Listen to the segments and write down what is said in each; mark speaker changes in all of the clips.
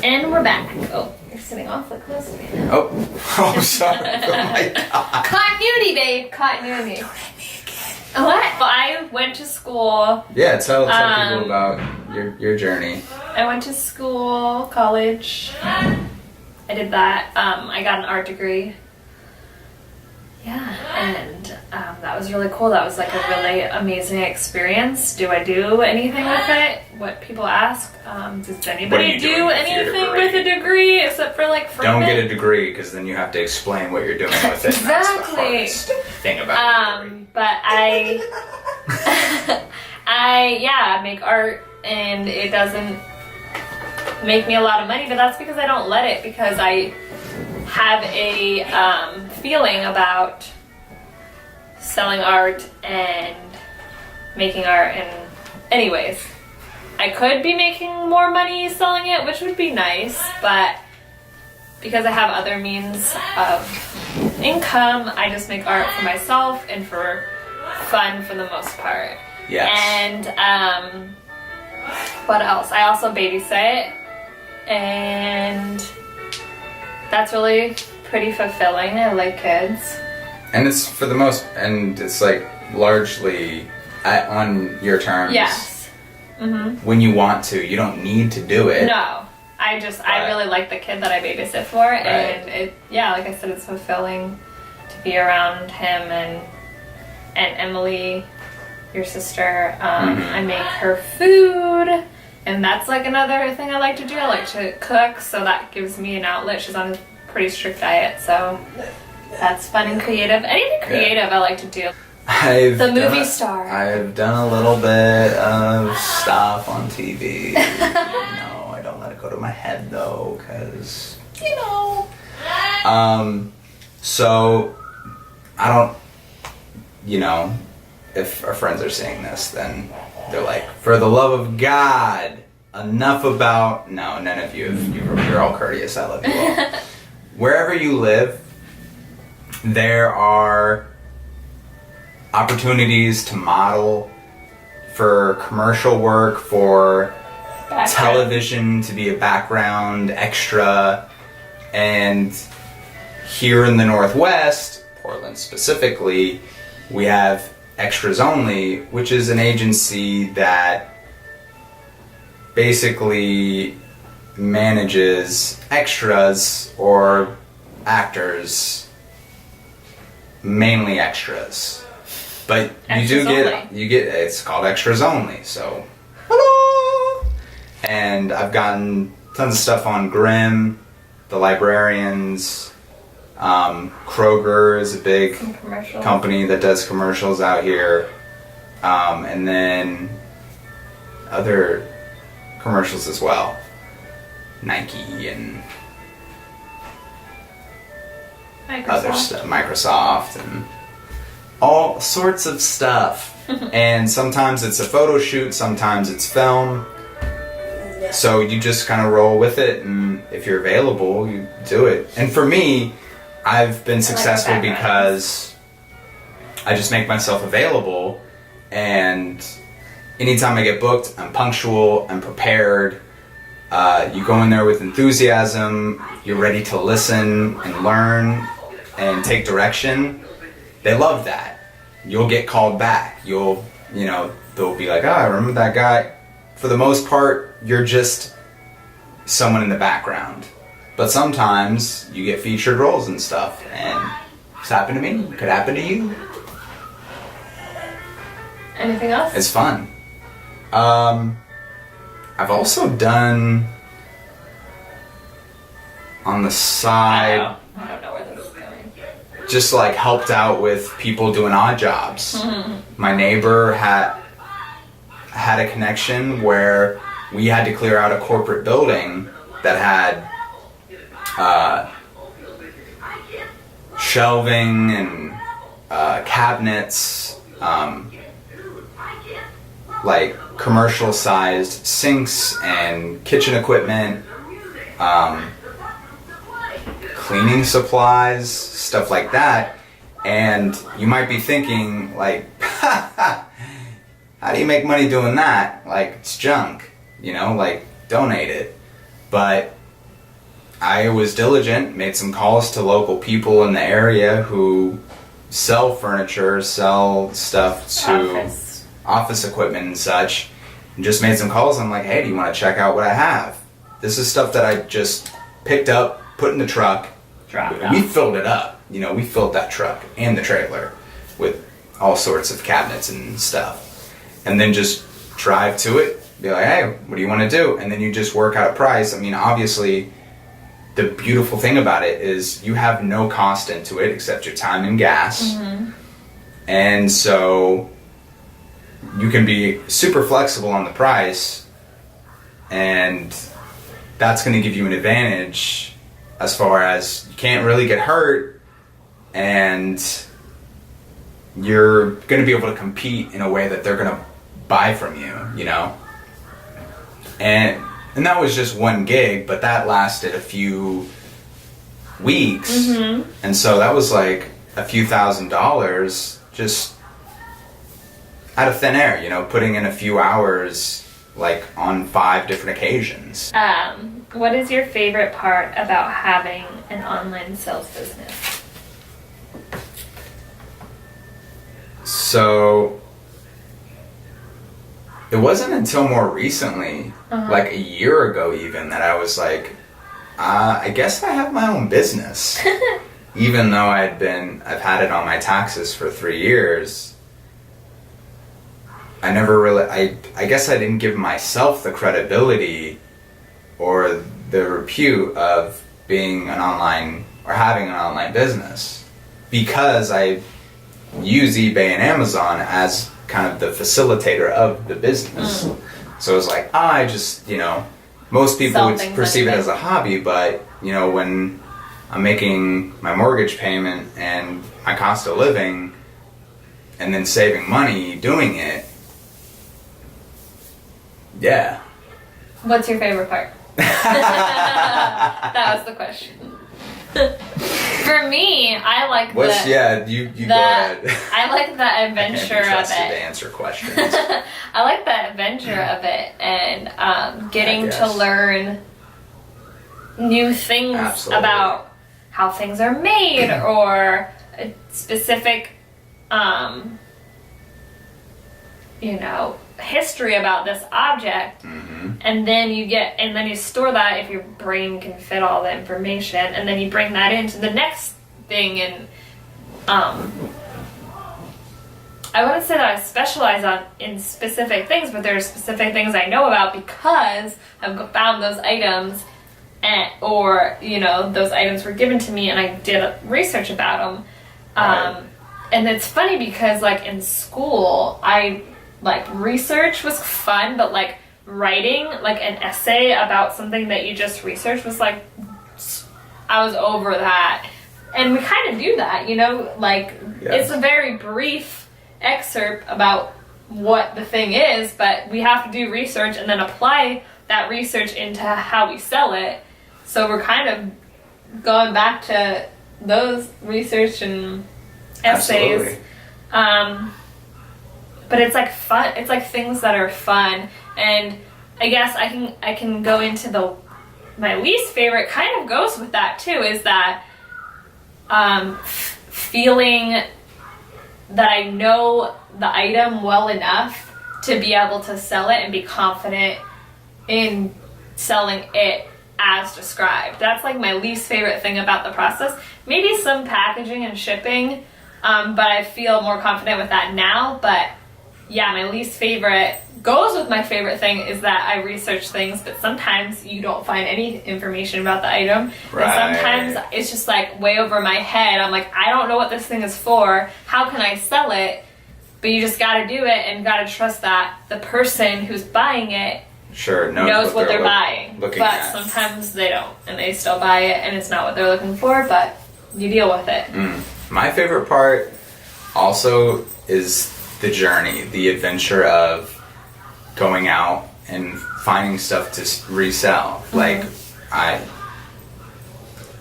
Speaker 1: And we're back. Oh, you're sitting awfully close to me now.
Speaker 2: Oh, sorry. Oh my God.
Speaker 1: Continuity, babe. Continuity.
Speaker 2: Don't hit me again.
Speaker 1: What? Well, I went to school.
Speaker 2: Yeah, tell people about your journey.
Speaker 1: I went to school, college. I did that. I got an art degree. Yeah, and that was really cool. That was like a really amazing experience. Do I do anything with it? What people ask. Does anybody do anything with a degree except for like frame
Speaker 2: Don't
Speaker 1: it?
Speaker 2: get a degree because then you have to explain what you're doing with it.
Speaker 1: Exactly.
Speaker 2: That's the hardest thing about it.
Speaker 1: But I make art, and it doesn't make me a lot of money, but that's because I don't let it, because I have a feeling about selling art and making art. And anyways, I could be making more money selling it, which would be nice, but because I have other means of income, I just make art for myself and for fun for the most part.
Speaker 2: Yes.
Speaker 1: And what else? I also babysit, and that's really pretty fulfilling. I like kids.
Speaker 2: And it's it's like largely on your terms.
Speaker 1: Yes. Mm-hmm.
Speaker 2: When you want to, you don't need to do it.
Speaker 1: No, I really like the kid that I babysit for, and like I said, it's fulfilling to be around him and Emily, your sister. I make her food, and that's like another thing I like to do. I like to cook, so that gives me an outlet. She's on a pretty strict diet, so that's fun and creative. Anything creative I like to do. The movie star.
Speaker 2: I've done a little bit of stuff on TV. No, I don't let it go to my head though, because so I don't. If our friends are seeing this, then they're like, for the love of God, enough about. No, none of you. You're all courteous. I love you all. Wherever you live, there are opportunities to model, for commercial work, for television, to be a background extra. And here in the Northwest, Portland specifically, we have Extras Only, which is an agency that basically manages extras or actors, mainly extras. But you get it's called Extras Only, so hello. And I've gotten tons of stuff on Grimm, The Librarians. Kroger is a big company that does commercials out here, and then other commercials as well, Nike and other stuff, Microsoft, and all sorts of stuff. And sometimes it's a photo shoot, sometimes it's film. So you just kind of roll with it, and if you're available, you do it. And for me, I've been successful because I just make myself available, and anytime I get booked, I'm punctual, I'm prepared. You go in there with enthusiasm, you're ready to listen and learn and take direction. They love that. You'll get called back. They'll be like, I remember that guy. For the most part, you're just someone in the background. But sometimes you get featured roles and stuff, and it's happened to me. It could happen to you.
Speaker 1: Anything else?
Speaker 2: It's fun. I've also done on the side.
Speaker 1: I don't know where this is going.
Speaker 2: Just like helped out with people doing odd jobs. Mm-hmm. My neighbor had a connection where we had to clear out a corporate building that had shelving and cabinets, like commercial-sized sinks and kitchen equipment, cleaning supplies, stuff like that. And you might be thinking, like, how do you make money doing that? Like, it's junk, like, donate it. But I was diligent, made some calls to local people in the area who sell furniture, sell stuff to office equipment and such, and just made some calls. I'm like, hey, do you want to check out what I have? This is stuff that I just picked up, put in the truck. We filled it up. You know, we filled that truck and the trailer with all sorts of cabinets and stuff. And then just drive to it, be like, hey, what do you want to do? And then you just work out a price. I mean, obviously, the beautiful thing about it is you have no cost into it except your time and gas. Mm-hmm. And so you can be super flexible on the price, and that's going to give you an advantage as far as you can't really get hurt, and you're going to be able to compete in a way that they're going to buy from you, you know? And that was just one gig, but that lasted a few weeks. Mm-hmm. And so that was like a few $1,000s just out of thin air, you know, putting in a few hours like on 5 different occasions.
Speaker 1: What is your favorite part about having an online sales business?
Speaker 2: So it wasn't until more recently, like a year ago even, that I was like, I guess I have my own business. Even though I've had it on my taxes for 3 years, I never really, I guess I didn't give myself the credibility or the repute of being an online, or having an online business, because I use eBay and Amazon as kind of the facilitator of the business. So it was like, I just, you know, most people would perceive it as a hobby, but, you know, when I'm making my mortgage payment and my cost of living and then saving money doing it, yeah.
Speaker 1: What's your favorite part? That was the question. For me, I like
Speaker 2: you go ahead.
Speaker 1: I like the adventure
Speaker 2: I can't be
Speaker 1: of
Speaker 2: trusted
Speaker 1: it.
Speaker 2: to answer questions.
Speaker 1: I like the adventure of it, and getting to learn new things about how things are made, or a specific, you know, history about this object. And then you store that, if your brain can fit all the information, and then you bring that into the next thing. And I wouldn't say that I specialize in specific things, but there are specific things I know about because I've found those items, or, you know, those items were given to me and I did research about them. And it's funny because, like, in school, research was fun, but like writing like an essay about something that you just researched was like, I was over that. And we kind of do that, you know, like it's a very brief excerpt about what the thing is, but we have to do research and then apply that research into how we sell it. So we're kind of going back to those research and essays. Absolutely. But it's like fun. It's like things that are fun, and I guess I can go into my least favorite. Kind of goes with that too. Is that feeling that I know the item well enough to be able to sell it and be confident in selling it as described. That's like my least favorite thing about the process. Maybe some packaging and shipping, but I feel more confident with that now. But yeah, my least favorite goes with my favorite thing is that I research things, but sometimes you don't find any information about the item. Right. And sometimes it's just like way over my head. I'm like, I don't know what this thing is for. How can I sell it? But you just got to do it and got to trust that the person who's buying it knows what they're buying. But sometimes they don't, and they still buy it, and it's not what they're looking for, but you deal with it.
Speaker 2: My favorite part also is the journey, the adventure of going out and finding stuff to resell. Like,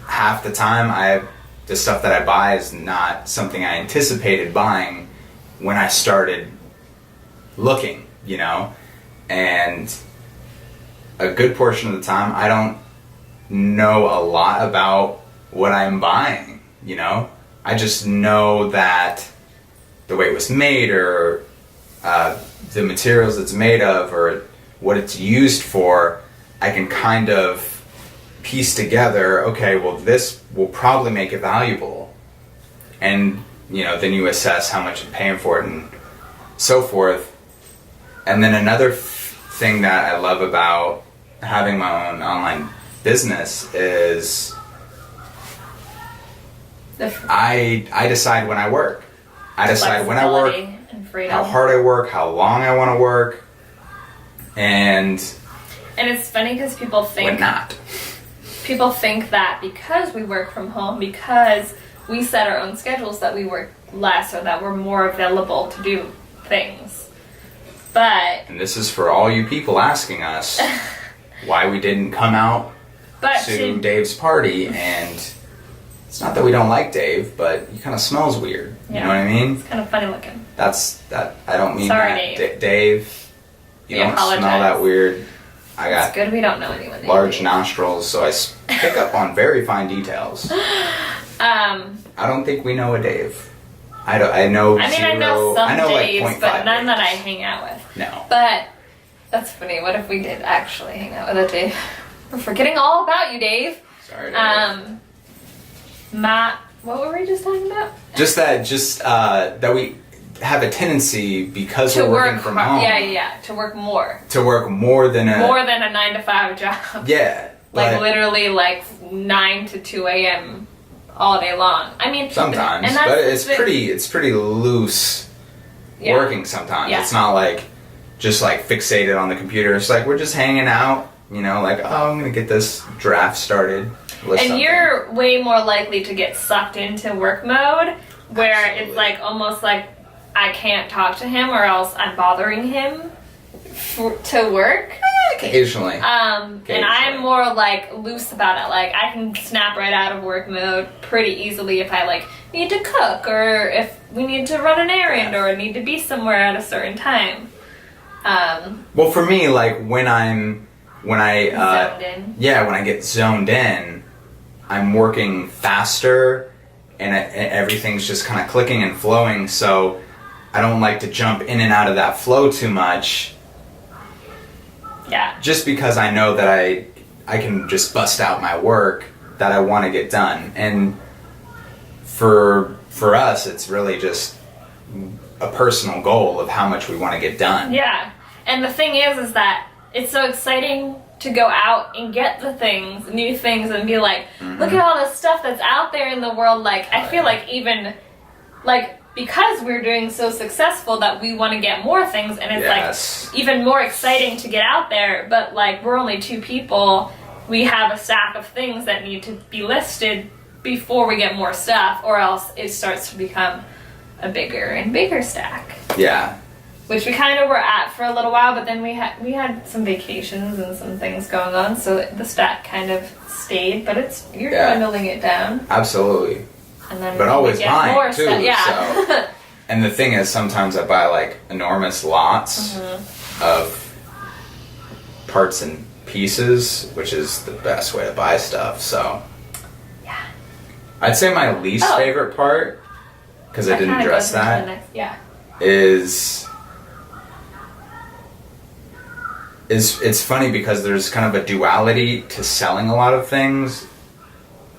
Speaker 2: half the time the stuff that I buy is not something I anticipated buying when I started looking, you know? And a good portion of the time I don't know a lot about what I'm buying, you know? I just know that the way it was made, or the materials it's made of, or what it's used for. I can kind of piece together, okay, well, this will probably make it valuable. And, you know, then you assess how much you're paying for it and so forth. And then another thing that I love about having my own online business is I decide when I work. I decide when I work,
Speaker 1: and freedom.
Speaker 2: how hard I work, how long I want to work, and
Speaker 1: it's funny because people think that because we work from home, because we set our own schedules, that we work less or that we're more available to do things. And
Speaker 2: this is for all you people asking us why we didn't come out to Dave's party. And it's not that we don't like Dave, but he kind of smells weird. You know what I mean?
Speaker 1: It's kind of funny looking.
Speaker 2: I don't mean
Speaker 1: Sorry,
Speaker 2: that. Dave, you don't smell that weird. I got
Speaker 1: good we don't know anyone.
Speaker 2: Large nostrils, so I pick up on very fine details. I don't think we know a Dave. I know
Speaker 1: I
Speaker 2: zero.
Speaker 1: know some Daves,
Speaker 2: like
Speaker 1: but none
Speaker 2: Daves.
Speaker 1: that I hang out with.
Speaker 2: No.
Speaker 1: But that's funny. What if we did actually hang out with a Dave? We're forgetting all about you, Dave.
Speaker 2: Sorry, Dave.
Speaker 1: Matt, what were we just talking about?
Speaker 2: Just that we have a tendency, because we're working from home.
Speaker 1: Yeah, to work more.
Speaker 2: To work more than a
Speaker 1: 9-to-5 job.
Speaker 2: Yeah.
Speaker 1: Like literally 9 to 2 a.m. all day long. I mean,
Speaker 2: sometimes, but it's pretty loose working sometimes.
Speaker 1: Yeah.
Speaker 2: It's not like just fixated on the computer. It's like we're just hanging out, you know, I'm gonna get this draft started.
Speaker 1: And you're way more likely to get sucked into work mode, where it's almost like I can't talk to him or else I'm bothering him to work.
Speaker 2: Occasionally.
Speaker 1: And I'm more loose about it. I can snap right out of work mode pretty easily if I need to cook, or if we need to run an errand, or need to be somewhere at a certain time.
Speaker 2: Well, for me, when I
Speaker 1: zoned in.
Speaker 2: Yeah, when I get zoned in, I'm working faster, and everything's just kind of clicking and flowing. So I don't like to jump in and out of that flow too much.
Speaker 1: Yeah.
Speaker 2: Just because I know that I can just bust out my work that I want to get done. And for us, it's really just a personal goal of how much we want to get done.
Speaker 1: Yeah. And the thing is that it's so exciting to go out and get the things, new things, and be like, look at all this stuff that's out there in the world. I feel even because we're doing so successful that we want to get more things, and it's even more exciting to get out there, but we're only 2 people. We have a stack of things that need to be listed before we get more stuff, or else it starts to become a bigger and bigger stack.
Speaker 2: Yeah.
Speaker 1: Which we kind of were at for a little while, but then we had some vacations and some things going on, so the stack kind of stayed, but you're dwindling it down.
Speaker 2: Absolutely.
Speaker 1: And then
Speaker 2: but always buying too.
Speaker 1: Yeah.
Speaker 2: So. And the thing is, sometimes I buy enormous lots of parts and pieces, which is the best way to buy stuff. So
Speaker 1: yeah,
Speaker 2: I'd say my least favorite part, because I didn't address that, is it's funny because there's kind of a duality to selling a lot of things.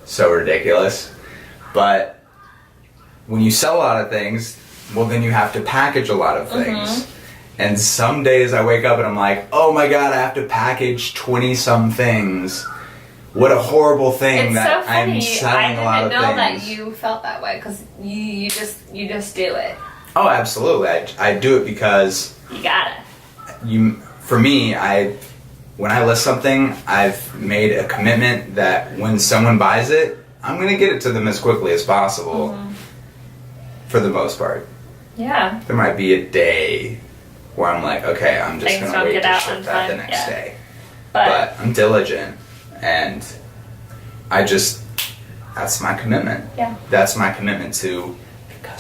Speaker 2: So ridiculous. But when you sell a lot of things, well, then you have to package a lot of things. And some days I wake up and I'm like, oh my god, I have to package 20-some things. What a horrible thing that I'm selling a lot of things.
Speaker 1: I didn't know that you felt that way, because you just do it.
Speaker 2: Oh, absolutely. I do it because
Speaker 1: you gotta.
Speaker 2: For me, when I list something, I've made a commitment that when someone buys it, I'm going to get it to them as quickly as possible, for the most part.
Speaker 1: Yeah.
Speaker 2: There might be a day where I'm like, okay, I'm just going to wait to ship that the next day. But I'm diligent, and that's my commitment.
Speaker 1: Yeah.
Speaker 2: That's my commitment to the customer.